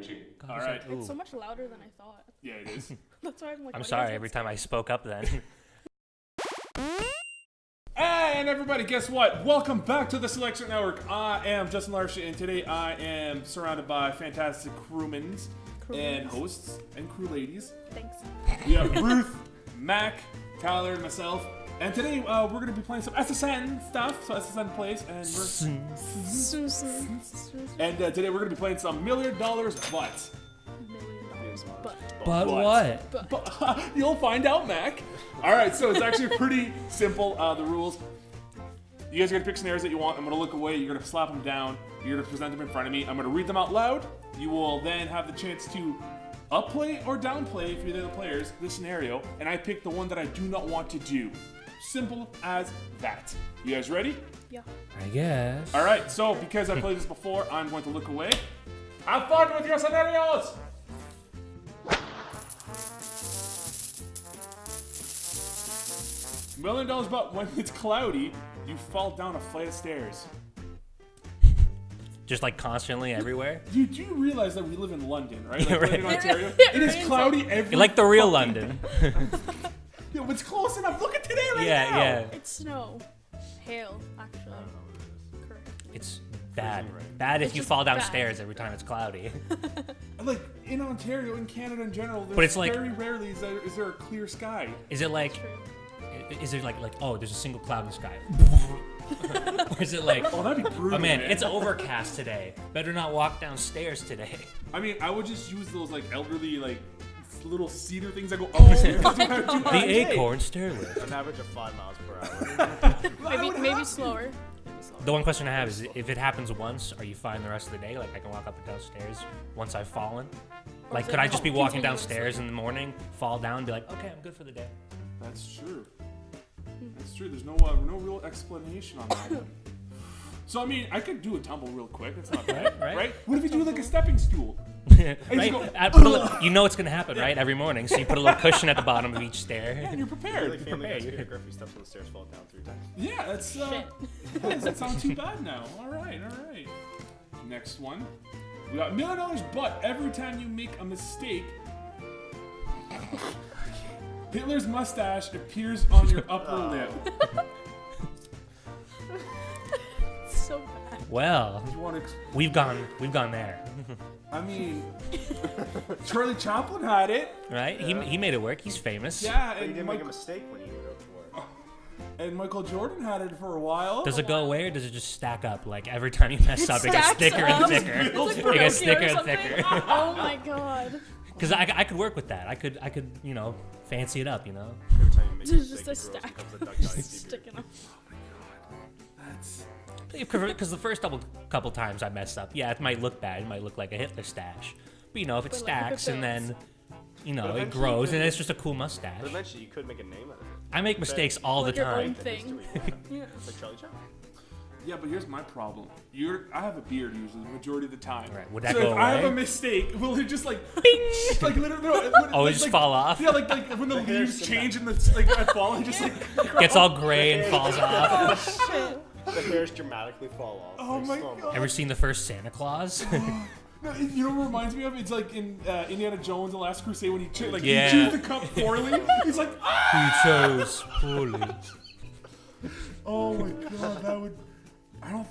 glitching. God, All right. Ooh. It's so much louder than I thought. Yeah, it is. That's why I'm like. I'm why do you sorry guys every get time I scared? spoke up then. And everybody, guess what? Welcome back to the Selection Network. I am Justin Larsha, and today I am surrounded by fantastic crewmans and hosts and crew ladies. Thanks. We have Ruth, Mac, Tyler, and myself. And today we're going to be playing some SSN stuff. So SSN plays, and today we're going to be playing some $1 Million But. But What? You'll find out, Mac. All right, so it's actually pretty simple. The rules. You guys are gonna pick scenarios that you want. I'm gonna look away. You're gonna slap them down. You're gonna present them in front of me. I'm gonna read them out loud. You will then have the chance to upplay or downplay, if you're the players, the scenario. And I pick the one that I do not want to do. Simple as that. You guys ready? Yeah. I guess. All right. So because I played this before, I'm going to look away. Have fun with your scenarios. $1 Million But when it's cloudy, you fall down a flight of stairs. Just like constantly everywhere. Dude, do you realize that we live in London, right? Like, Yeah, right. in Ontario. It is cloudy every Like the real fucking- London. Yo, it's close enough. Look at today right now. Yeah. It's snow. Hail, actually. Correct. It's bad. Bad if It's you just fall bad. downstairs every time it's cloudy. Like in Ontario, in Canada in general, there's But it's like- very rarely is there a clear sky. Is it like? True. Is it like oh, there's a single cloud in the sky? Or is it like? Oh, that'd be brutal. Oh man, it's overcast today. Better not walk downstairs today. I mean, I would just use those like elderly like little cedar things that go. Oh, The acorn stairlift. An average of 5 miles per hour. Maybe slower. The one question I have is, if it happens once, are you fine the rest of the day? Like I can walk up and downstairs once I've fallen. Like is could it I just be walking continuously? downstairs in the morning, fall down, and be like, okay, I'm good for the day. That's true. That's true. There's no real explanation on that one. So I mean, I could do a tumble real quick. It's not bad, Right. What if you do like a stepping stool? Right? go, You know it's gonna happen, right? Every morning, so you put a little cushion at the bottom of each stair. And you're prepared. Like Family Guy's prepared. Peter Griffey steps on the stairs, falls down 3 times. Yeah, that's Shit. that doesn't sound too bad now. All right. Next one. We got $1 Million But every time you make a mistake, Hitler's mustache appears on your upper lip. So bad. Well, You want to? we've gone there, I mean, Charlie Chaplin had it. right? He made it work. He's famous. Yeah, But you and, didn't make a mistake when you went to work. and Michael Jordan had it for a while. Does it go away or does it just stack up? Like every time you mess up, it gets stacks thicker up. and thicker. It's It like gets Pinocchio or thicker and something. thicker. Oh my god. Because I could work with that. I could fancy it up. Every time you make a It's mistake, just a it grows, stack. becomes a Duck Dynasty beard. Sticking up. That's Because the first couple times I messed up, yeah, it might look bad. It might look like a Hitler stash. But if it But, like, if it stacks and then, builds. it eventually grows you and could- it's just a cool mustache. But eventually you could make a name out of it. I make mistakes all the Like your own time. thing. Yeah. It's like Charlie Chaplin. yeah, but here's my problem. I have a beard usually the majority of the time. Right, would that so go if I have away? a mistake, will it just like bing, like literally? No, Oh, it just fall off? Yeah, like when the hair's leaves so change and the like I fall, it just like Gets all gray and falls off. Shit. The hairs dramatically fall off. Oh Like my slow-mo. God. Ever seen the first Santa Claus? No, you know what it reminds me of? It's like in Indiana Jones: The Last Crusade when he Yeah. he chews the cup poorly. He's like, ah! Who chose poorly? Oh my god, that would. I don't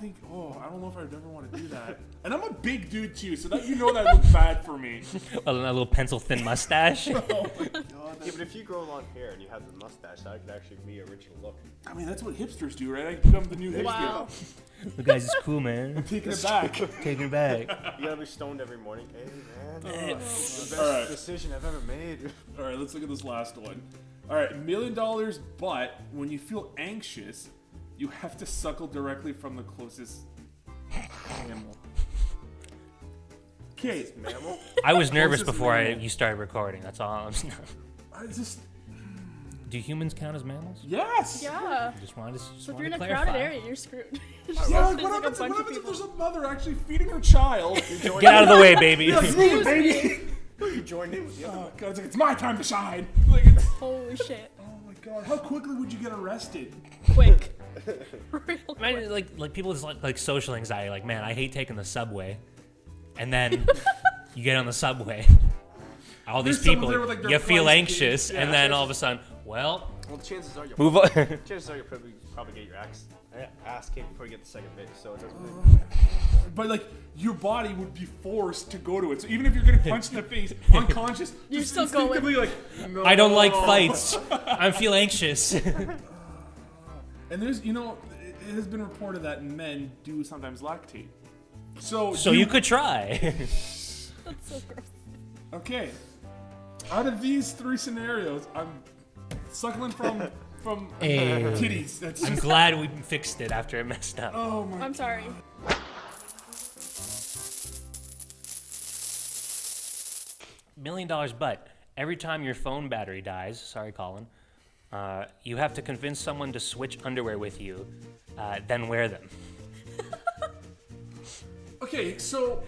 know if I'd ever want to do that. And I'm a big dude too, so that that looks bad for me. A little pencil thin mustache. Oh my god. Yeah, but if you grow long hair and you have the mustache, that could actually be your original look. I mean, that's what hipsters do, right? I become the new hipster. Wow. The guy's is cool, man. Taking it back. Taking it back. You gotta be stoned every morning. Hey man, the best Alright. decision I've ever made. All right, let's look at this last one. All right, $1 Million But when you feel anxious, you have to suckle directly from the closest animal. Okay, Mammal? I was nervous Closest before mammal. you started recording. That's all. I just Do humans count as mammals? yes. Yeah. Just wanted to, So if you're in a clarify. crowded area, you're screwed. Yeah, like, There's what like a happens, bunch what of happens if people. there's a mother actually feeding her child? Get out of the way, baby. Like, "Ooh, baby. You joined in with the other Oh one. god, it's like it's my time to shine. Like, it's, Holy shit. oh my god, how quickly would you get arrested? Quick. Real quick. Imagine, like people just like social anxiety. Like, man, I hate taking the subway, and then You get on the subway. All There's these someone people, there with, like, their you feel price anxious, gauge. and Yeah. then all of a sudden, well, Well, chances are you'll move on. chances are you'll probably get your ass kicked before you get the second bit. So it doesn't really But like your body would be forced to go to it. So even if you're getting punched in the face, unconscious, You're just still going. instinctively like, no. I don't like fights. I feel anxious. And there's, you know, it has been reported that men do sometimes lactate. So You could try. That's so gross. Okay. Out of these three scenarios, I'm suckling from Hey. titties. That's I'm just, glad we fixed it after it messed up. oh my. I'm sorry. $1 million, but every time your phone battery dies, sorry, Colin, you have to convince someone to switch underwear with you, then wear them. Okay, so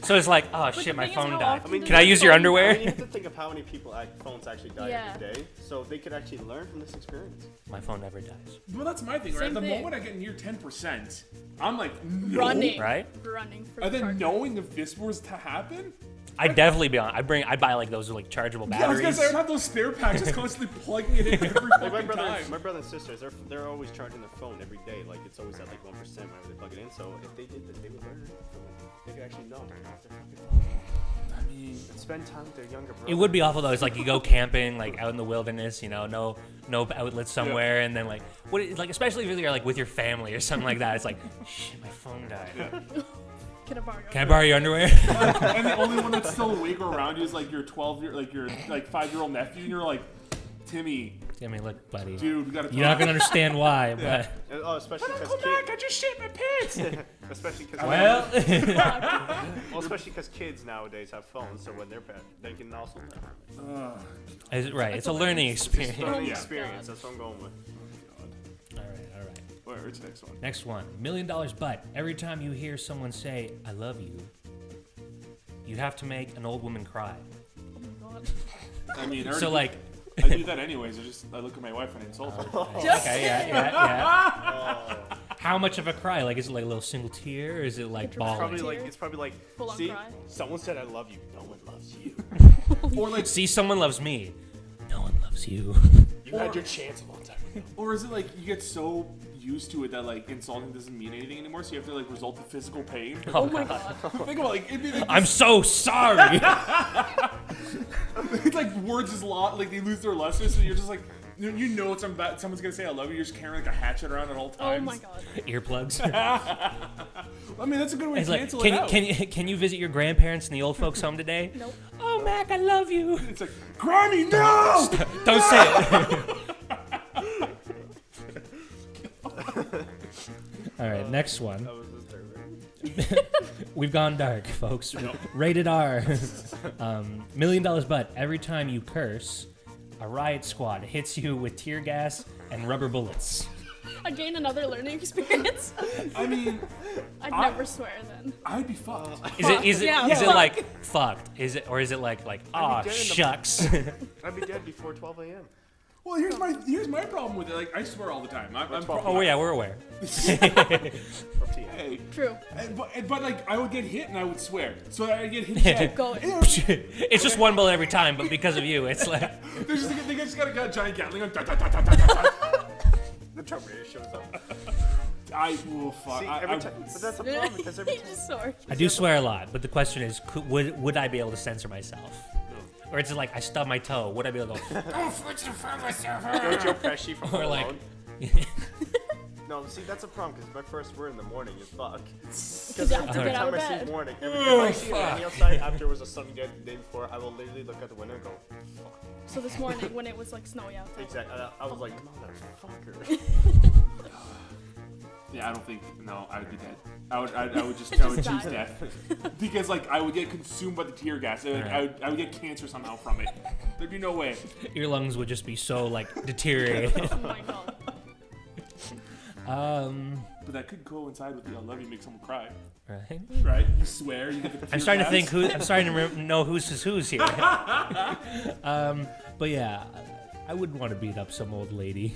So it's like, oh the shit, my thing is, phone how died. often I mean, does Can I your use your phone underwear? I mean, you have to think of how many people phones actually die Yeah. every day, so they could actually learn from this experience. My phone never dies. well, that's my thing, right? Same The thing. moment I get near 10%, I'm like, no. Running. Right? Running for And the then charger. knowing if this was to happen, I'd definitely be on. I'd buy like those like chargeable yeah, I was gonna batteries. say I'd have those spare packs just constantly plugging it in every Like fucking time. my brother and sisters, they're always charging their phone every day. Like it's always at like 1% whenever they plug it in. So if they did this, they would learn. They could actually know. I mean, Spend time with their younger brother. It would be awful though. It's like you go camping, like out in the wilderness, you know, no outlet somewhere, and then like like especially if you're like with your family or something like that. It's like, shit, my phone died. Can I borrow? Can I borrow your underwear? and the only one that's still awake or around you is like your 5-year-old nephew, and you're like, Timmy, I mean, look, buddy, dude, we gotta talk. you're not gonna understand why, but Oh, especially because Come back, I just shit my pants. especially because well, especially because kids nowadays have phones, so when they're bad, they can also learn. right. It's a learning experience. Learning Yeah. experience. That's what I'm going with. All right. Where's the next one? Next one, $1 million, but every time you hear someone say "I love you," you have to make an old woman cry. Oh my god. I mean, So like, I do that anyways. I look at my wife and insult her. okay, yeah. How much of a cry? Like, is it like a little single tear, or is it like bawling? It's probably like Full on see, cry. someone said I love you. No one loves you. Or like, See, someone loves me. No one loves you. You had your chance a long time ago. or is it like you get so used to it that like insulting doesn't mean anything anymore, so you have to like result in physical pain? Oh my god. Think about like, it'd be like, I'm so sorry. it's like words is like they lose their luster, so you're just like, you know someone's gonna say I love you. You're just carrying like a hatchet around at all Oh times. my god. Earplugs. I mean, that's a good way It's to like, cancel it out. can you visit your grandparents in the old folks' home today? Nope. Oh, Mac, I love you. It's like, Granny, no! Don't say it. All right, next one. That was his third. We've gone dark, folks. Rated R. $1 million, but every time you curse, a riot squad hits you with tear gas and rubber bullets. Again, another learning experience. I mean, I'd never swear then. I'd be fucked. Is it Yeah. like fucked? Is it, or is it like aw dead in the- shucks? I'd be dead before 12 a.m. Well, here's my problem with it. Like, I swear all the time. I'm Oh yeah, we're aware. Or tea. Hey, True. but like I would get hit and I would swear. So I get hit. Dead. Go. It's just one bullet every time, but because of you, it's like They just got a giant Gatling gun. Da, da, da, da, da, da. The Terminator shows up. Fuck. See, I- every time, but that's a problem because every He time. just swore. I do swear a lot, but the question is, would I be able to censor myself? Or it's like I stub my toe. Would I be able to go? Go Joe Pesci from Or Home like- Alone. No, see, that's a problem because my first word in the morning is fuck. Because you have to Alright. get out Every of time I see bed. morning, if I see it on the outside after it was a sunny day the day before, I will literally look out the window and go, fuck. So this morning when it was like snowy outside. Exactly. I was like, motherfucker. Yeah, I don't think. No, I would be dead. I would choose die. death because like I would get consumed by the tear gas. Like, I would get cancer somehow from it. There'd be no way. Your lungs would just be so like deteriorated. Oh my god. But that could coincide with the I love you, make someone cry. Right. Right? You swear. You get the tear I'm starting to gas. think I'm starting to know who's here. But yeah, I wouldn't want to beat up some old lady.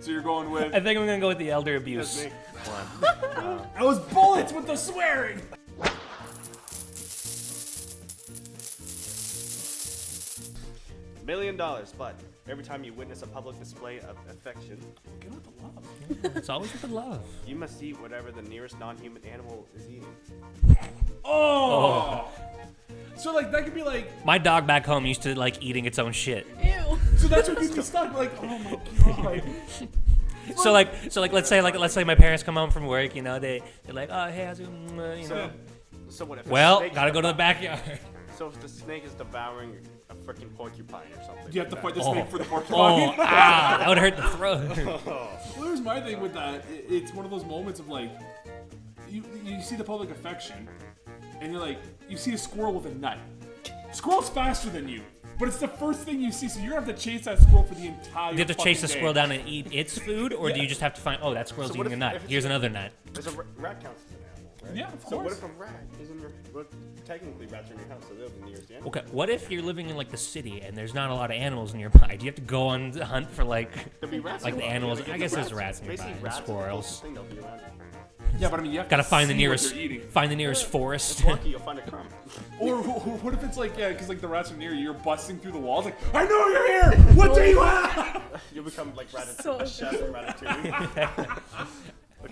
So you're going with. I think I'm gonna go with the elder That's abuse. me. I was bullets with the swearing. $1 million, but every time you witness a public display of affection, Get with the love. It's always with love. you must eat whatever the nearest non-human animal is eating. Oh. So like that could be like. My dog back home used to like eating its own shit. Ew. So that's what gets me stuck. Like, oh my god. So like let's say my parents come home from work, you know, they're like, oh hey, how's it going? You know. So what if? Well, a snake gotta is go to the devou- backyard. So if the snake is devouring a freaking porcupine or something. You have to like fight the that. snake for the Oh, porcupine. that would hurt the throat. Well, here's my thing with that. It's one of those moments of like, you see the public affection, and you're like, you see a squirrel with a nut. Squirrel's faster than you, but it's the first thing you see, so you're gonna have to chase that squirrel for the entire. Do you have to chase the fucking squirrel day. down and eat its food, or do you just have to find, oh, that squirrel's So what eating a if- nut. if it's Here's a- another nut. There's a rat counts as an animal, right? Yeah, of So what course. if a rat is in your? Well, technically, rats are in your house, so they're the nearest animal. Okay, what if you're living in like the city and there's not a lot of animals nearby? Do you have to go on the hunt for like There'll be rats like the around. animals? You gotta I get guess the there's rats nearby Basically, and rats are the squirrels. closest thing that'll be around. Yeah, but I mean, you have Gotta to find the see nearest what they're eating. find the nearest forest. If lucky, you'll find a crumb. Or what if it's like, yeah, because like the rats are near you, you're busting through the walls, like, I know you're here. What do you have? You'll become like So a chef from Ratatouille.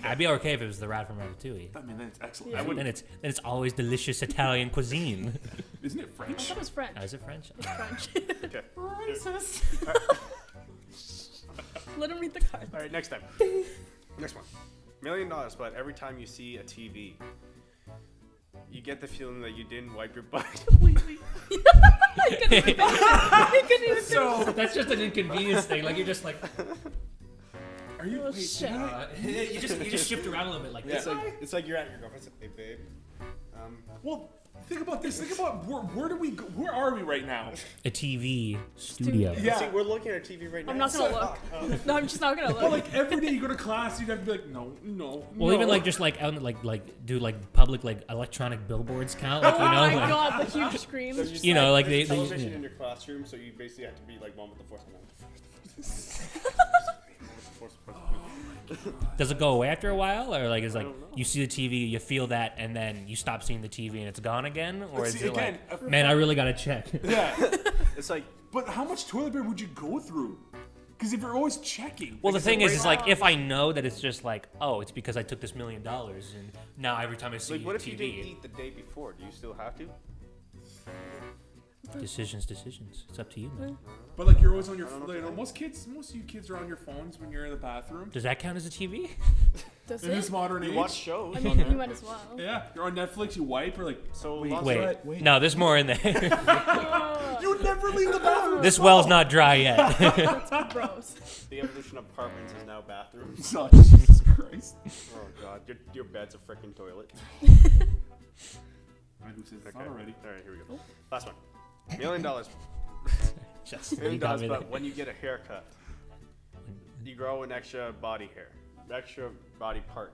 I'd be okay if it was the rat from Ratatouille. I mean, that's excellent. Yeah. I would. Then it's always delicious Italian cuisine. Isn't it I French? thought it was French. Oh, is it French? French. Okay. Racist. Let him read the card. All right, next time. Next one. $1 million, but every time you see a TV, you get the feeling that you didn't wipe your butt completely. I couldn't even finish it. I couldn't even So, That's just an inconvenience thing. Like you're just like are you? Oh, Wait, shit. did I- you just shift around a little bit like this. It's like you're at your girlfriend's. Hey, babe. Well, think about this. Think about where do we go? Where are we right now? A TV studio. Yeah. See, we're looking at TV right now. I'm not gonna look. No, I'm just not gonna But look. like every day you go to class, you'd have to be like, no. Well, no. even like just like out like do like public like electronic billboards count? Like Oh you know, my like, god, the huge screen. There's just, You know, like there's they- television yeah. in your classroom, so you basically have to be like one with the force. does it go away after a while, or like is like don't know. you see the TV, you feel that, and then you stop seeing the TV and it's gone again, or But is see, it again, like, man, I really gotta check. yeah. It's like But how much toilet paper would you go through? Because if you're always checking. Well, the it's thing a is rate- like if I know that it's just like, oh, it's because I took this $1 million, and now every time I see what if you didn't TV, eat the day before? Do you still have to? decisions. It's up to you, man. But like you're always on your. I don't know Like, if you most of you kids are on your phones when you're in the bathroom. Does that count as a TV? Does In this it? modern You age. watch shows. I mean, you might as well. Yeah, you're on Netflix. You wipe or like. So Wait, lots Wait, of- wait. no, there's more in there. Oh, You would never leave the bathroom. This well's not dry yet. that's gross. the evolution of apartments is now bathrooms. Oh, Jesus Christ. Oh god, your bed's a freaking toilet. Who says it's not already? All right, here we go. Last one. $1 million. Just, $1 million, you got me but there. when you get a haircut, you grow an extra body hair, extra body part.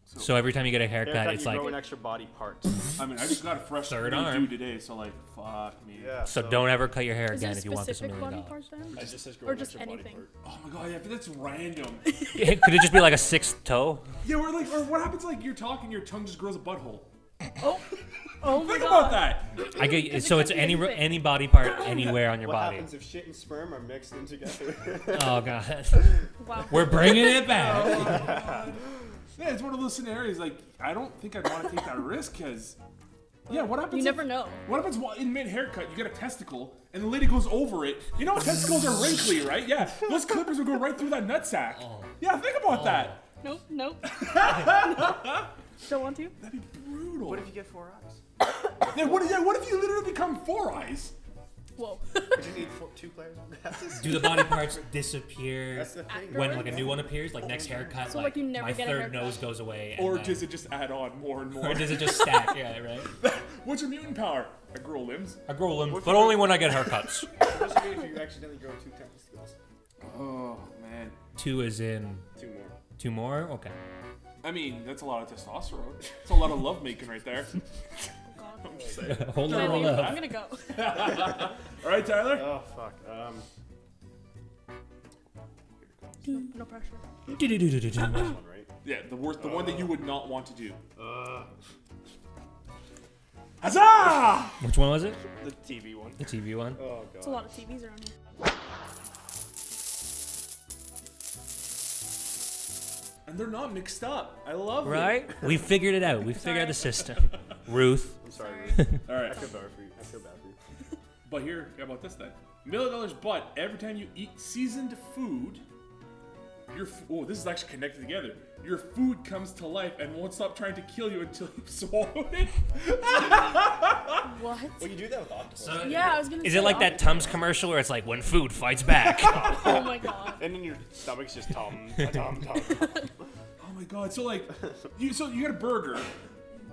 So every time you get a haircut, it's you like, grow an extra body part. I mean, I just got a fresh Third new arm. dude today, so like, fuck me. Yeah. so don't ever cut your hair Is there again a if you want this $1 specific million. body part then? It just says grow Or an just extra anything? body Oh my god, yeah, but that's random. Could it just be like a sixth toe? Yeah, or like, or what happens like you're talking, your tongue just grows a butthole. Oh, oh my Think god. about that. I get Because so it it's could be any anything. any body part anywhere on your What body. happens if shit and sperm are mixed in together? Oh god, Wow. we're bringing it back. Yeah, it's one of those scenarios. Like, I don't think I'd want to take that risk, because, yeah, what happens? You if- never know. What happens while in mid haircut? You get a testicle, and the lady goes over it. You know, testicles are wrinkly, right? Yeah, those clippers would go right through that nutsack. Yeah, think about that. Nope, nope. Don't want to? That'd be brutal. What if you get 4 eyes? Yeah, what if you literally become 4 eyes? Whoa. Would you need 2 players of glasses? Do the body parts disappear That's the thing. when like a new one appears? Like next haircut, So, like, you never my get a third haircut? nose goes away. And Or then- does it just add on more and more? or does it just stack? Yeah, right. What's your mutant power? I grow limbs. I grow limbs, but only when I get haircuts. What does it mean if you accidentally grow 2 testicles? Oh, man. 2 is in 2 more. 2 more. Okay. I mean, that's a lot of testosterone. It's a lot of love making right there. Oh god. I'm just saying. Hold Can I on, hold leave? up. I'm gonna go. All right, Tyler? Oh fuck. No pressure. This one, right? Yeah, the one that you would not want to do. Huzzah! Which one was it? The TV one. The TV one. Oh god. There's a lot of TVs around here. And they're not mixed up. I love Right? it. We figured it out. We figured out the system. Ruth. I'm sorry. Sorry. Ruth. All right. I feel bad for you. I feel bad for you. But here, how about this then? $1 million, but every time you eat seasoned food, oh, this is actually connected together. Your food comes to life and won't stop trying to kill you until you've swallowed it. What? Well, you do that with octopus. Yeah, I was gonna Is say it like that Tums commercial where it's like when food fights back? Oh my god. And then your stomach's just tom. Oh my god! So like, you got a burger.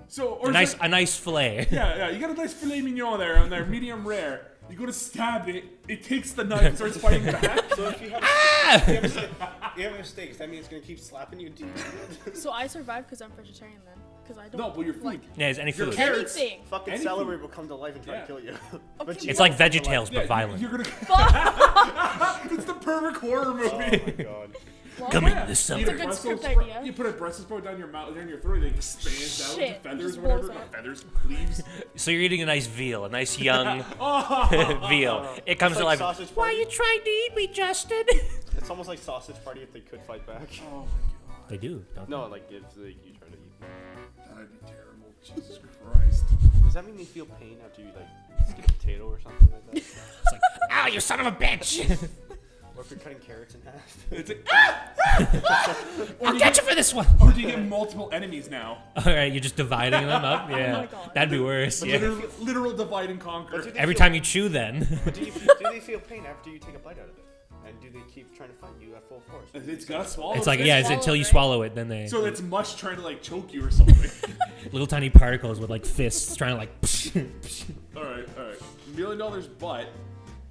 So or a nice fillet. yeah, you got a nice filet mignon there on there, medium rare. You go to stab it, it takes the knife and starts fighting back. So if you have you have a steak, that means it's gonna keep slapping you until you eat it. So I survived because I'm vegetarian then. Because I don't. No, but your food. like Yeah, is any Your food. carrots. anything. Fucking Any celery food. will come to life and try Yeah. to kill you. Okay, It's like VeggieTales but violent. You're gonna. It's the perfect horror movie. Oh my god. Well, Come in Yeah. the Eat summer. a good Brussels script sprout- idea. You put a Brussels sprout down your mouth, down your throat, it expands out Shit, into feathers just or whatever. blows Not up. feathers, leaves. So you're eating a nice veal, a nice young Oh, veal. It comes It's to like life. sausage Why are party. you trying to eat me, Justin? It's almost like sausage party if they could fight back. oh my They do. Don't No, like if like, you try to eat. god, that'd be terrible. Jesus Christ. Does that mean you feel pain after you like skip a potato or something like that? It's like, ow, you son of a bitch! Or if you're cutting carrots in half? It's like, I'll get you for this one. or do you get multiple enemies now? All right, you're just dividing them up. Yeah, my God. that'd be worse. Yeah. Literal divide and conquer. But do they Every feel- time you chew, then. But do they feel pain after you take a bite out of it? And do they keep trying to fight you at full force? It's gotta swallow. It's like it. yeah, it's swallow until it, you right? swallow it, then they So it's mush trying to like choke you or something. little tiny particles with like fists trying to like. All right. $1 million, but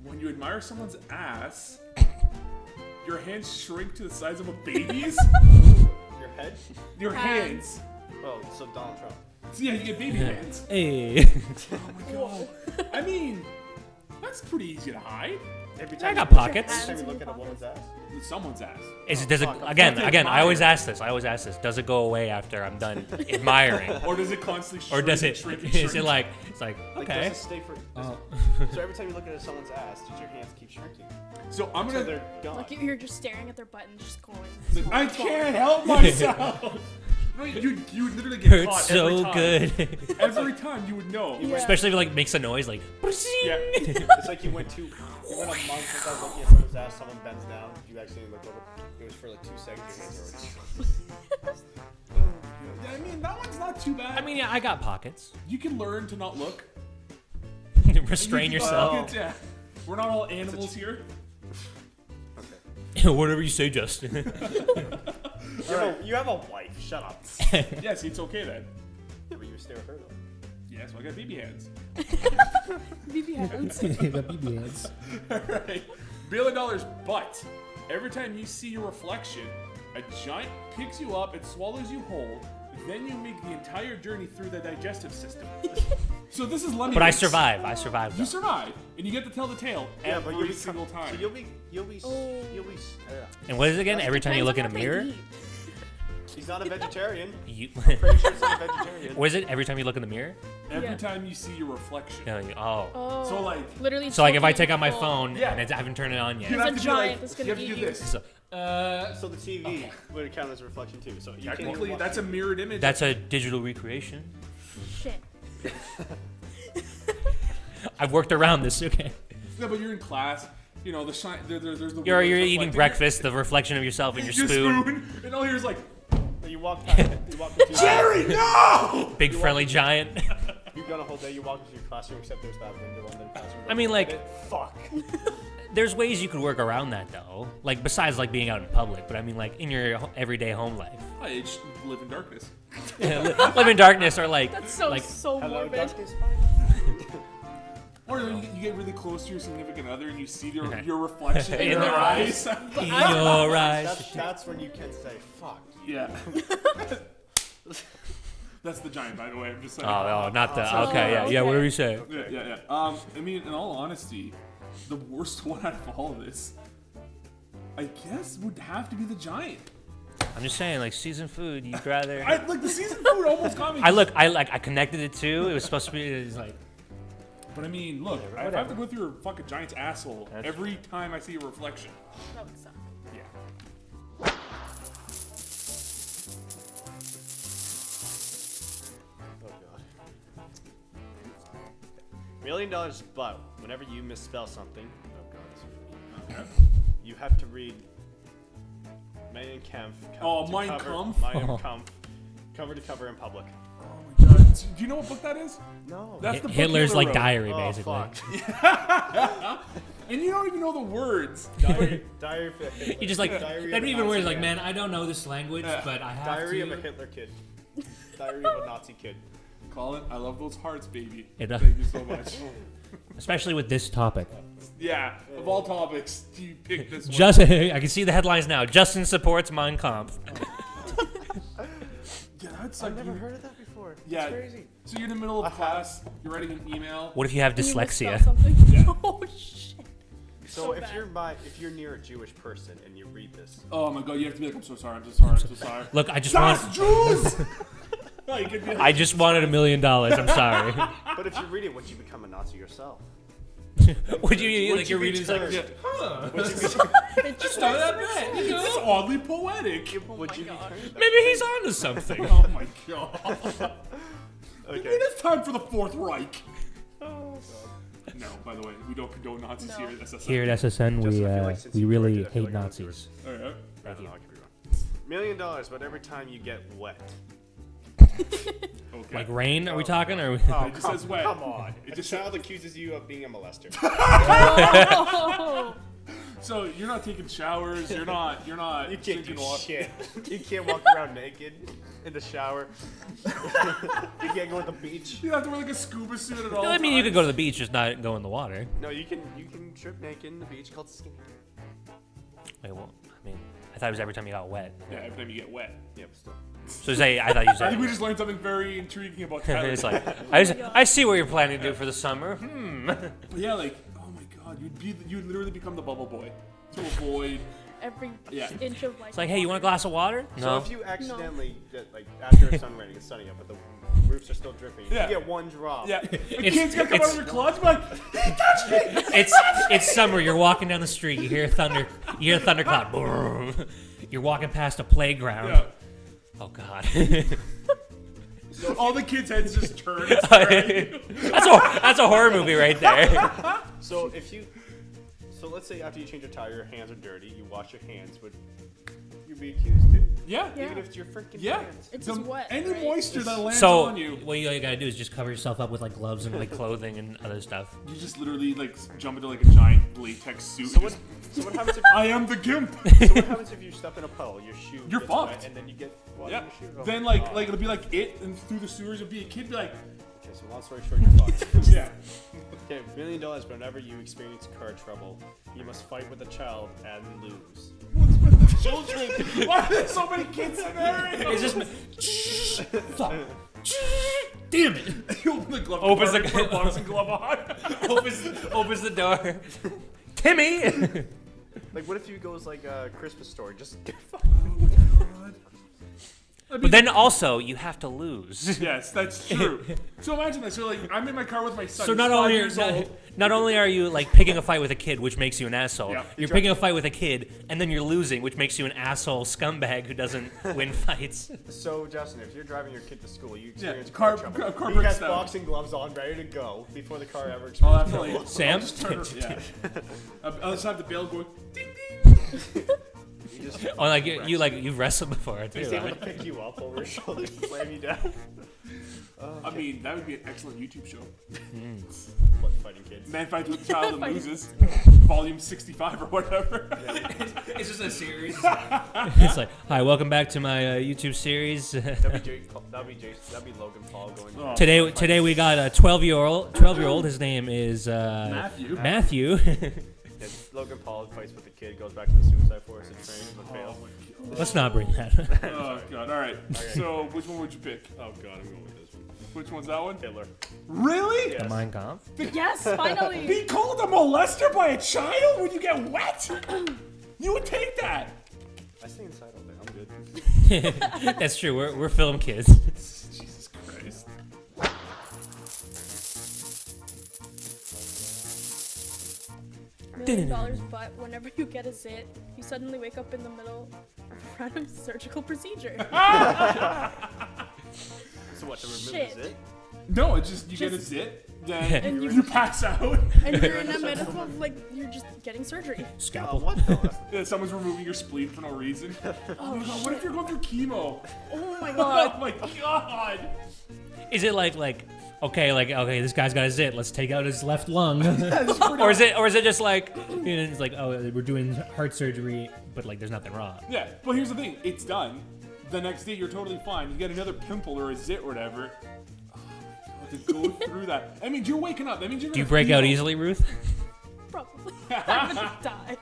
when you admire someone's ass, your hands shrink to the size of a baby's. Your head? Your Hands. hands. Oh, so Donald Trump. So yeah, you get baby hands. Hey, Oh my god. I mean, that's pretty easy to hide. Every I time got you- pockets. Every time you Hands look in at a your woman's ass. With someone's ass. does it fuck, I'm again? fucking I always admire. ask this. I always ask this. Does it go away after I'm done admiring, Or does it constantly or shrink does and it? shrink and Is it shrink? like it's like Like, okay? does it stay for? So every time you look at someone's ass, does your hands keep shrinking? So I'm Until gonna. they're gone. Like you're just staring at their butt and just going. I can't help myself. No, you would literally get Hurts caught every so time. good. Every time you would know. Yeah. Especially if it like makes a noise like. Yeah. It's like you went a month without looking at someone's ass, someone bends down, you actually look over. It was for like 2 seconds, your hands are already. I mean, that one's not too bad. I mean, yeah, I got pockets. you can learn to not look. Restrain You can yourself. pockets, yeah. We're not all animals here. Whatever you say, Justin. You have a wife, shut up. Yes, it's okay then. Yeah, but you stay with her though. Yes, I got baby hands. BB hands. Alright. $1 million, but every time you see your reflection, a giant picks you up and swallows you whole. Then you make the entire journey through the digestive system. So this is Lemmy. But I Winks. survive. I survived. You though. survive, and you get to tell the tale Yeah, but every single time. So you'll be. And what is it again? Every time you look in a Depends on mirror. what they eat. He's not a vegetarian. You. Pretty sure he's not a vegetarian. What is it? Every time you look in the mirror. Every Yeah. time you see your reflection. Yeah, oh. Oh. So, like- literally. So like if I choking take out my full. phone Yeah. and I haven't turned it on You yet. There's have a to be giant like, that's you gonna have to eat do you. this. So, So the TV would count as a reflection too. So you can't Technically, even that's a watch mirrored image. that's a digital recreation. Shit. I've worked around this. Okay. No, but you're in class. You know the shine. There's the. You're windows eating reflecting breakfast. The reflection of yourself in Your your spoon. and all here's like, it. You walk past. You walk into. Jerry, no! Big friendly giant. You've done a whole day. You walk into your classroom, except there's that window in the classroom. I mean, like- fuck. There's ways you could work around that though. Like besides like being out in public, but I mean like in your everyday home life. I just live in darkness. Live in darkness or like That's so like so Hello, morbid. darkness. Or you get really close to your significant other and you see your reflection in, In their their eyes. in your eyes. That's when you can say fuck. Yeah. That's the giant, by the way. I'm just saying. Oh, not the. Oh, Okay, yeah, okay. whatever you say. Yeah. I mean, in all honesty, the worst one out of all of this, I guess, would have to be the giant. I'm just saying, like seasoned food, you'd rather. Like the seasoned food almost got me. I connected it too. It was supposed to be it's like. But I mean, look, I have to go through a fucking giant's asshole every time I see a reflection. That would suck. Yeah. Oh god. $1 million, but whenever you misspell something, oh god, this is really- Okay. you have to read Mein Kampf. Oh, to Mein cover- Kampf? Mein Kampf, cover to cover in public. Oh my god. Do you know what book that is? No. That's the book Hitler's Hitler like wrote. diary, Oh, basically. fuck. And you don't even know the words. Diary for Hitler. You just like Diary that'd of be a even worse. Nazi Like, man, I don't know this language, Yeah. but I have Diary to. of a Hitler kid. Diary of a Nazi kid. Colin, I love those hearts, baby. It, Thank you so much. Especially with this topic. Yeah, of all topics, you pick this one. Just, I can see the headlines now. Justin supports Mein Kampf. Yeah, that's like I've never heard of that before. Yeah. It's crazy. So you're in the middle of class, you're writing an email. What if you have Can you misspell dyslexia? something? Yeah. Oh shit. So So if bad. you're near a Jewish person and you read this, Oh my god, you have to be like, I'm so sorry, I'm so sorry, I'm so sorry. Look, I just Das want. Jews! No, you could be like, I just wanted $1 million. I'm sorry. but if you read it, would you become a Nazi yourself? Would you Would like you you're be reading? It's like, turned? yeah, Would you It just start doesn't that make bit. sense. You know? it's oddly poetic. Oh would my you be God. turned? maybe he's onto something. Oh my god. Okay. It is time for the Fourth Reich. No, by the way, we don't condone Nazis No. here at SSN. Here at SSN, Justin, I feel like since we you really corrected, I feel hate like I went through Nazis. Alright. I don't know, I could be wrong. $1 million, but every time you get wet. Okay. Like rain? Are we talking? Or It just says wet. Come on. It A just child accuses you of being a molester. Oh. So you're not taking showers, you're not You can't do drinking water. shit. You can't walk around naked in the shower. You can't go to the beach. You have to wear like a scuba suit at all. I mean, you could go to times. the beach, just not go in the water. No, you can trip naked in the beach called skinny. Wait, well, I mean, I thought it was every time you got wet. Yeah, every time you get wet. Yeah, but still. So say I thought you I think we said. just learned something very intriguing about Tyler. It's like I see what you're planning to do for the summer. But yeah, like, oh my god, you'd literally become the bubble boy to avoid. Every Yeah. inch of like. It's like, hey, you want a glass of water? So No. if you accidentally get like after it's sun raining, it's sunny out, but the roofs are still dripping. Yeah. You get one drop. Yeah, the kids gotta come out of your closet and be like, he touched me. It's summer. You're walking down the street. You hear thunder. You hear a thunderclap. Boom. You're walking past a playground. Yeah. Oh God. All the kids' heads just turn. And stare at you. That's a horror movie right there. So let's say after you change your tire, your hands are dirty. You wash your hands, would you be accused too? Yeah. Yeah. Even if it's your freaking Yeah. hands. It's The- just wet. Any right? moisture that lands So on you, what you gotta do is just cover yourself up with like gloves and like clothing and other stuff. you just literally like jump into like a giant latex suit. So and what? just, So what happens if? I am the gimp. So what happens if you step in a puddle? Your shoe. You're gets wet, fucked. and then you get water Yeah. in your shoe. Oh Then my like God. it'll be like it, and through the sewers you'll be a kid, be like, Okay, so long story short, you're fucked. yeah. Okay, $1 million, but whenever you experience car trouble, you must fight with a child and lose. What's with the children? Why are there so many kids in there? It's just fuck. Damn it! He opens the glove Opens the- compartment, put a boxing glove on. opens the door. Timmy. Like, what if you goes like a Christmas story? Just get fucked. But then also you have to lose. Yes, that's true. So imagine this. So like, I'm in my car with my son. So He's not 5 only years old. not only are you like picking a fight with a kid, which makes you an asshole, Yeah. you're picking a fight with a kid, and then you're losing, which makes you an asshole scumbag who doesn't win fights. So, Justin, if you're driving your kid to school, you Yeah, experience car- car car trouble. He breaks has down. boxing gloves on, ready to go before the car ever Oh, experiences definitely. trouble. Sam? I'll just turn, yeah. I'll just have the bell going ding ding. You just Oh, like you've wrestled before too, he's able right? to pick you up over his shoulder and slam you down. I mean, that would be an excellent YouTube show. What, fighting kids? Man fights with child and Fighting. loses. Volume 65 or whatever. It's just a series. It's like, hi, welcome back to my YouTube series. That'd be Logan Paul going. Oh. Today we got a 12-year-old. His name is Matthew. Matthew. Yeah, Logan Paul fights with the kid, goes back to the suicide force and trains, but fails. Let's not bring that up. Oh god. All right. So which one would you pick? Oh god, I'm going with this one. Which one's that one? Hitler. Really? Yes. Mein Kampf. Yes, finally. Be called a molester by a child when you get wet? You would take that. I stay inside all day. I'm good. That's true. We're film kids. Jesus Christ. $1 million, but whenever you get a zit, you suddenly wake up in the middle of a random surgical procedure. So what? To remove Shit. is it? No, it's just you get a Just- zit, then And you you- pass out. And you're in the middle of, like, you're just getting surgery. Scalpel. What though? Yeah, someone's removing your spleen for no reason. Oh my god, what if you're going through chemo? Oh my Oh god. my god. Is it like okay, this guy's got a zit. Let's take out his left lung. It's pretty- or is it just like it's like, oh, we're doing heart surgery, but like there's nothing wrong. Yeah, but here's the thing, it's done. The next day you're totally fine. You get another pimple or a zit or whatever. Oh my god, to go through that. That means you're waking up. That means you're Do you gonna break out feel- easily, Ruth? Probably. I'm gonna die.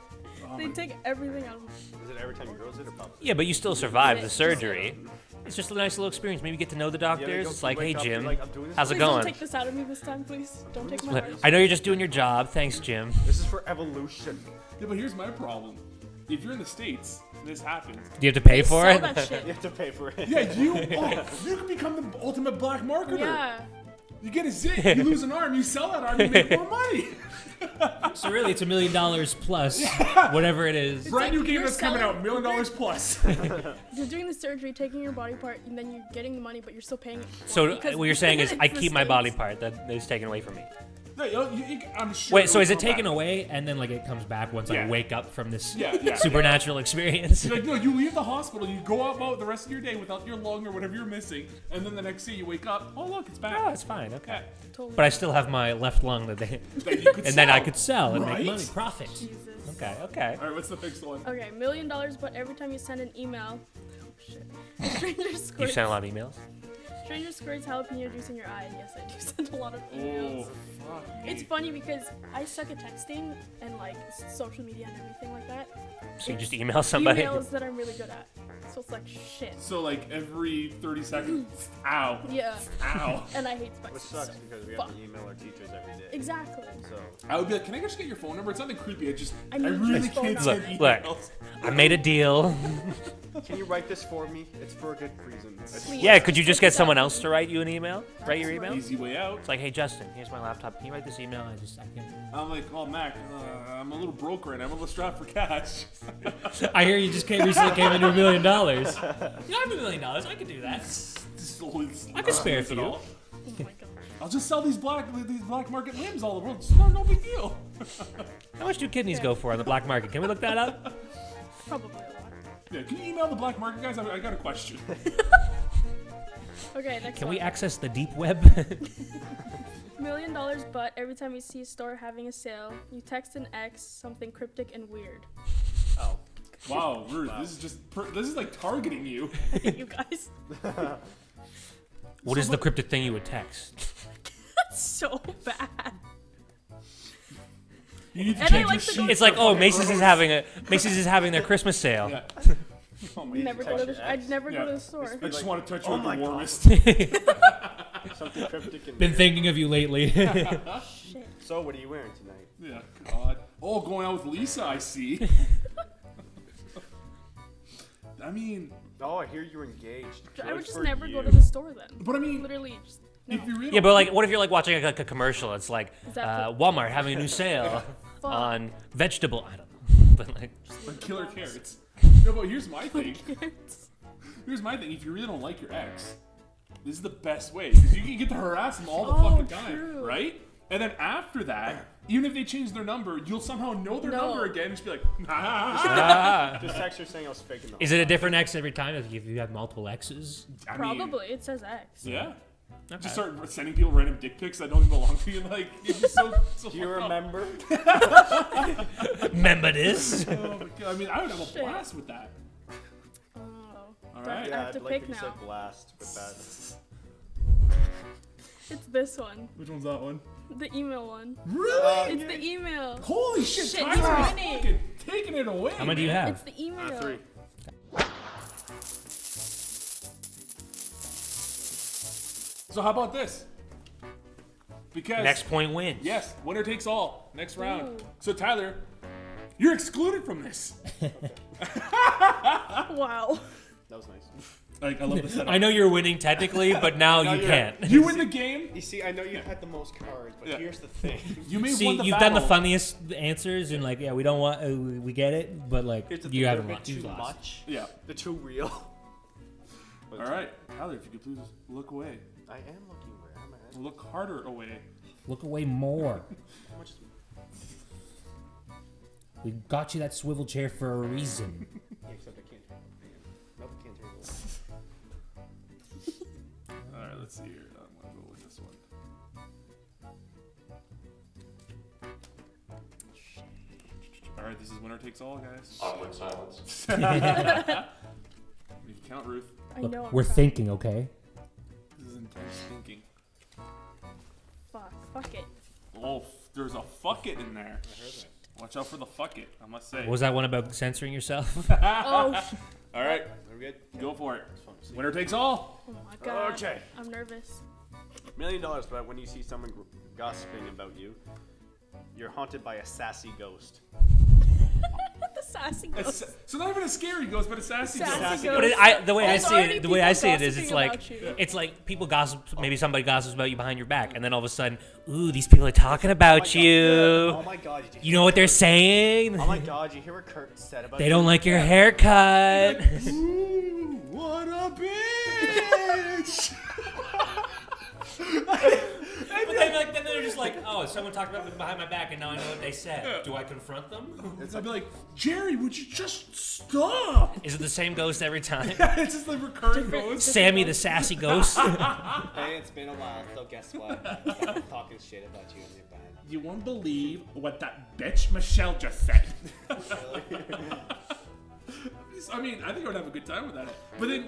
Oh They my- take everything out of me. Is it every time you go zit or probably? Yeah, but you still survive the Just- surgery. It's just a nice little experience. Maybe get to know the doctors. It's like, hey Jim, how's it Please don't going? take this out of me this time, please. Don't take my heart. I know you're just doing your job. Thanks, Jim. This is for evolution. Yeah, but here's my problem. If you're in the States, and this happens. Do you have to pay for Sell it? that You shit. have to pay for it. Yeah, you can become the ultimate black marketer. Yeah. You get a zit, you lose an arm, you sell that arm, you make more money. So really, it's $1 million plus whatever it is. Brand new like game you're that's coming out, selling- $1 million plus. You're doing the surgery, taking your body part, and then you're getting the money, but you're still paying it. So because what you're saying is, it's I the keep my body States. part that is taken away from me. No, I'm sure. Wait, so it'll is it come taken back. away and then like it comes back once I Yeah. wake up from this Yeah. supernatural experience? Like, no, you leave the hospital, you go about the rest of your day without your lung or whatever you're missing, and then the next day you wake up, oh look, it's back. Oh, it's fine. Okay. Yeah. Totally. But I still have my left lung that they, That you could and then I sell. could sell and Right? make money, profit. Jesus. Okay. Okay. All right, what's the next one? Okay, $1 million, but every time you send an email, oh shit, a stranger You squirts. send a lot of emails. Stranger squirts jalapeno juice in your eye. Yes, I do send a lot of Oh, emails. fuck me. It's funny because I suck at texting and like social media and everything like that. So you It's just email somebody. Emails that I'm really good at. So it's like shit. So like every 30 seconds, ow, Yeah. ow. And I hate spicy. Which sucks so because we fuck. have to email our teachers every day. Exactly. So I would be like, can I just get your phone number? It's nothing creepy. I I need really your phone can't number. send Look, emails. I made a deal. can you write this for me? It's for a good reason. Please. Yeah, could you just get someone else to write you an email? Write your email? Easy way out. It's like, hey Justin, here's my laptop. Can you write this email? I can't. I'm like, oh Mac, I'm a little broke right now. I'm a little strapped for cash. I hear you just recently came into $1 million. Yeah, I have $1 million. I could do that. I could spare a few. Oh my god. I'll just sell these black market limbs all over. It's no big deal. How much do kidneys go for on the black market? Can we look that up? Probably a lot. Yeah, can you email the black market guys? I got a question. Okay, next Can one. we access the deep web? $1 million, but every time you see a store having a sale, you text an ex something cryptic and weird. Oh. Wow, Ruth, this is just this is like targeting you. I hate you guys. What is the cryptic thing you would text? That's so bad. You need to And I change like your to go- sheets. It's like, oh, Macy's is having their Christmas sale. Yeah. Oh my Never go to text the. your ex? I'd never Yeah. go to the store. I just Like, want to touch oh you my like the God. warmest. Something cryptic and Been weird. thinking of you lately. Shit. So what are you wearing tonight? Yeah, God. Oh, going out with Lisa, I see. I mean, Oh, I hear you're engaged. I would Good just for never go you. to the store then. but I mean, Literally, just. No. if you really Yeah, but like, what if you're like watching like a commercial? It's like Is that Walmart having a new sale Fuck. on vegetable. I don't know, but like, like killer carrots. No, but here's my thing. Here's my thing. If you really don't like your ex, this is the best way because you can get to harass them all the Oh, fucking time, true. right? And then after that, even if they change their number, you'll somehow know their No. number again and just be like, Just text her saying I was faking the is it a different ex every time if you have multiple exes? I mean, Probably. It says X. Yeah. Okay. Just start sending people random dick pics that don't even belong to you. Like, it's just so. Do you remember? Remember this? Oh my God. I mean, I would have a Shit. blast with that. Oh. All Do I right. have Yeah, to I'd like pick that you now. said blast with that. It's this one. Which one's that one? The email one. Really? It's the email. Holy shit! Shit, Tyler's he's winning. fucking taking it away. How many do you have? It's the email. 3. So how about this? Because Next point wins. yes, winner takes all. Next round. Ooh. So Tyler, you're excluded from this. Wow. That was nice. Like, I love the setup. I know you're winning technically, but now No, you you're- can't. You win the game. You see, I know you had the most cards, but Yeah. here's the thing. You may have See, won the you've battle. done the funniest answers, and like, yeah, we don't want, we get it, but like, Here's the you thing. haven't They're a won. bit You too lost. much. Yeah. They're too real. All right, Tyler, if you could please look away. I am looking where am I? Look harder away. Look away more. How much? We got you that swivel chair for a reason. Yeah, except I can't turn it. Nope, can't turn it. All right, let's see here. I'm gonna go with this one. All right, this is winner takes all, guys. Awkward silence. You count, Ruth. I Look, know. I'm we're trying. thinking, okay? This is intense thinking. Fuck it. Oh, there's a fuck it in there. I heard that. Watch out for the fuck it, I must say. What was that one about censoring yourself? Oh, All right, Are we good? go for it. It's fun to see. Winner takes all. oh my god. Okay. I'm nervous. $1 million, but when you see someone gossiping about you, you're haunted by a sassy ghost. The sassy A ghost. sa- So not even a scary ghost, but a sassy ghost. Sassy But ghost. the way I There's see already it, the way I see it is, people it's like, gossiping about you. it's like people gossip. Maybe somebody gossips about you behind your back, and then all of a sudden, ooh, these people are talking about you. Oh my god, did You know what they're saying? Oh my god, you hear what Kurt said about They you? don't like your haircut. Ooh, what a bitch! But then they're just like, oh, someone talked about me behind my back, and now I know what they said. Do I confront them? I'd be like, Jerry, would you just stop? Is it the same ghost every time? It's just the recurring ghost. Sammy the sassy ghost. Hey, it's been a while, so guess what? I'm talking shit about you in your band. You won't believe what that bitch Michelle just said. I mean, I think I would have a good time with that. But then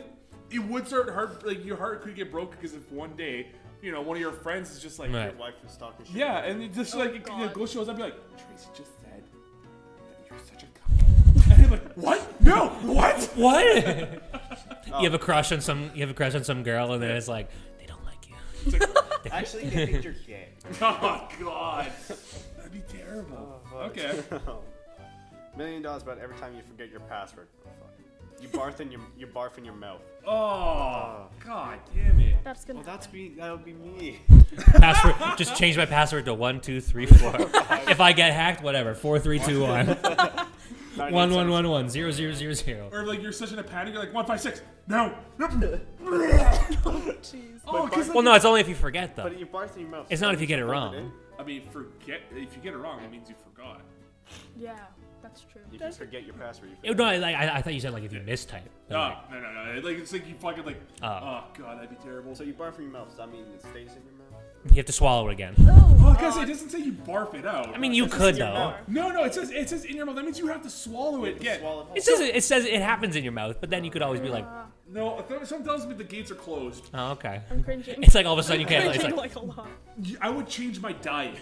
it would start hard, like your heart could get broken because if one day, you know, one of your friends is just like, Right. Your wife was talking shit. yeah, and it just like God. the ghost shows up, be like, Tracy just said that you're such a cunt. And you're like, what? No, what? What? You have a crush on some. You have a crush on some girl, and then it's like they don't like you. It's like, Actually, they think you're gay. oh God, that'd be terrible. Okay. $1 million, but every time you forget your password. Oh, fuck. You barf in your mouth. Oh, God damn it. That's gonna. Well, that would be me. Password. Just change my password to 1 2 3 4. If I get hacked, whatever. 4 3 2 1. 1 1 1 1 0 0 0 0. Or like you're such in a panic, you're like 1 5 6. No. Jeez. Oh, because Well, no, it's only if you forget though. But you barf in your mouth. It's not if you get it Hold wrong. in. I mean, if you get it wrong, it means you forgot. Yeah, that's true. If you forget your password, No, I thought you said like if you mistype. No. Like it's like you fucking like. Oh. Oh God, that'd be terrible. So you barf in your mouth. Does that mean it stays in your mouth? You have to swallow it again. Oh, I guess it doesn't say you barf it out. I mean, you could though. mouth. No, it says in your mouth. That means you have to swallow it again. Swallow whole. It says it happens in your mouth, but then you could always be like, No, some tells me the gates are closed. oh, okay. I'm cringing. It's like all of a sudden you can't. It's cringing like, like a lot. I would change my diet.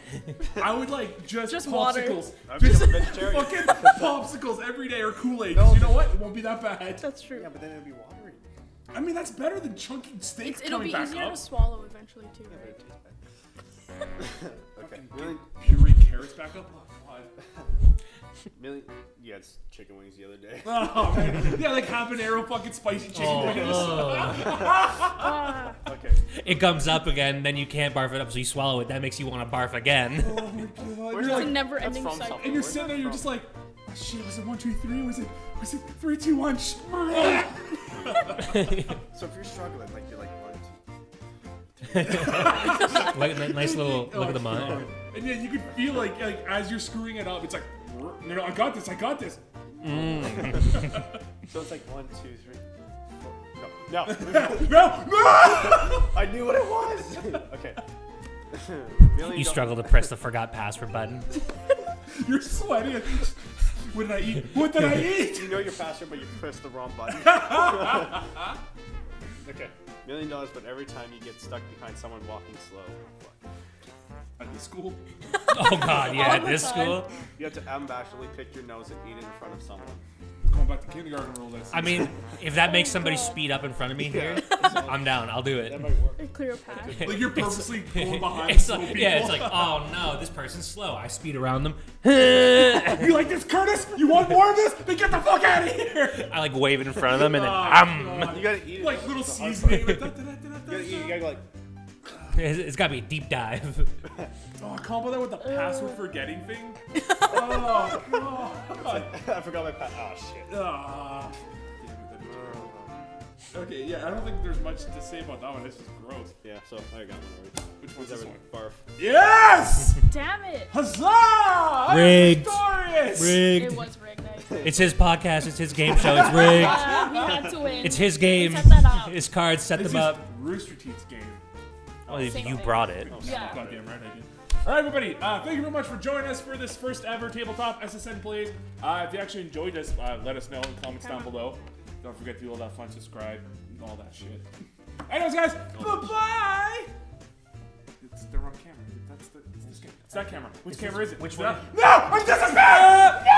I would like just water. popsicles. I've Just become a vegetarian. fucking popsicles every day or Kool-Aid. 'Cause you know what? It won't be that bad. That's true. Yeah, but then it'll be watery. I mean, that's better than chunking steaks It'll coming be back easier up. to swallow eventually too. Yeah, but Right? it tastes bad. Okay. Puree carrots back up. Oh, God. Yeah, it's chicken wings the other day. Oh, man. Yeah, like habanero fucking spicy chicken wings. Ah, Okay. it comes up again, then you can't barf it up, so you swallow it. That makes you want to barf again. Oh my God. Where's You're it's a like, never-ending That's from cycle. and you're sitting there, you're just like, oh, shit, was it 1 2 3? Was it 3 2 1? So if you're struggling, like you're like 1 Like nice little look at the mind. And yeah, you can feel like as you're screwing it up, it's like, no, I got this. 2. So it's like 1 2 3. 4. No. No! I knew what it was. Okay. You struggle to press the forgot password button. You're sweating. What did I eat? What did I eat? You know your password, but you pressed the wrong button. Okay. $1 million, but every time you get stuck behind someone walking slow. Fuck. At the school. Oh God, yeah, All at the this time. school. You have to unabashedly pick your nose and eat it in front of someone. going back to kindergarten rules. I mean, if that makes somebody speed up in front of me here, I'm down. I'll do it. That might work. A clear path. like you're purposely going behind It's slow like, people. yeah, it's like, oh no, this person's slow. I speed around them. You like this, Curtis? You want more of this? Then get the fuck out of here! I like wave it in front of them and then You gotta eat it. Like little It's the hard seasoning. part. Like, da-da-da-da-da-da. You gotta go like. it's gotta be a deep dive. Oh, combo that with the password forgetting thing. Oh, God. I forgot my Oh shit. Ah. Okay, yeah, I don't think there's much to say about that one. This is gross. Yeah, so I got one already. Which one's this one? Barf. Yes! Damn it. Huzzah! I'm Rigged. victorious! It Rigged. was rigged. It's his podcast. It's his game show. It's rigged. He had to win. It's his game. Set that up. His cards set This them is up. Rooster Teeth's game. Well, if Same you thing. brought it. Yeah. Goddamn right I did. All right, everybody. Thank you very much for joining us for this first ever tabletop SSN plays. If you actually enjoyed us, let us know in the comments down below. Don't forget to do all that fun, subscribe, and all that shit. Anyways, guys, bye-bye. It's the wrong camera. It's this camera. It's that camera. Which camera is it? Which Is that- one? No! This is bad! No!